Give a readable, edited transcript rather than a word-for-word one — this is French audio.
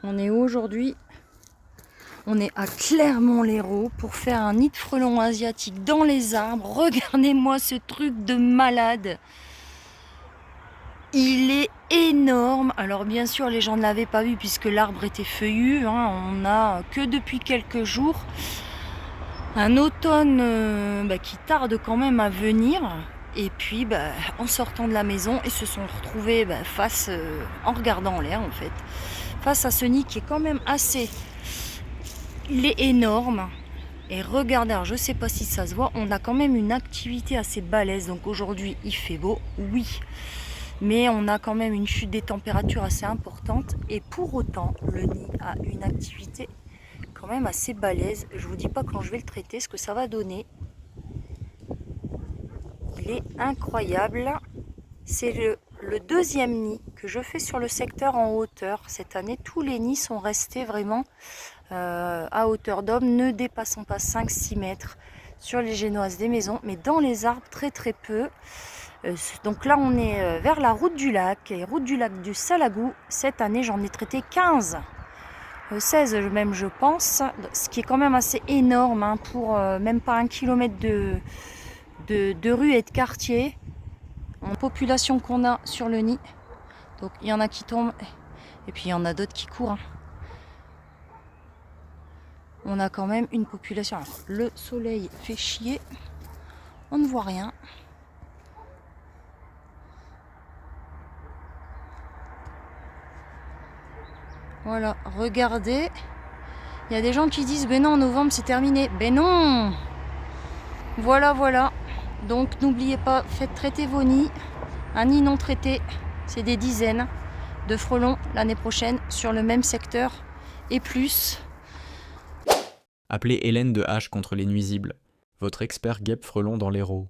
On est où aujourd'hui? On est à Clermont-Lérault pour faire un nid de frelons asiatiques dans les arbres. Regardez-moi ce truc de malade. Il est énorme. Alors bien sûr, les gens ne l'avaient pas vu puisque l'arbre était feuillu. On n'a que depuis quelques jours un automne qui tarde quand même à venir. Et puis en sortant de la maison, ils se sont retrouvés face, en regardant en l'air en fait, face à ce nid qui est quand même assez... Il est énorme. Et regardez, alors je sais pas si ça se voit, on a quand même une activité assez balèze. Donc aujourd'hui il fait beau, oui, mais on a quand même une chute des températures assez importante. Et pour autant, le nid a une activité quand même assez balèze. Je vous dis pas quand je vais le traiter ce que ça va donner. Il est incroyable. C'est le deuxième nid que je fais sur le secteur en hauteur. Cette année, tous les nids sont restés vraiment à hauteur d'homme, ne dépassant pas 5-6 mètres sur les génoises des maisons, mais dans les arbres très très peu. Donc là on est vers la route du lac, et route du lac du Salagou. Cette année j'en ai traité 15, 16 même je pense, ce qui est quand même assez énorme pour même pas 1 kilomètre de rue et de quartier. En population qu'on a sur le nid, donc il y en a qui tombent et puis il y en a d'autres qui courent. On a quand même une population. Alors, le soleil fait chier, on ne voit rien. Voilà, regardez. Il y a des gens qui disent ben non, en novembre c'est terminé. Ben non. Voilà, voilà. Donc n'oubliez pas, faites traiter vos nids. Un nid non traité, c'est des dizaines de frelons l'année prochaine sur le même secteur et plus. Appelez Hélène de H contre les nuisibles, votre expert guêpe frelon dans l'Hérault.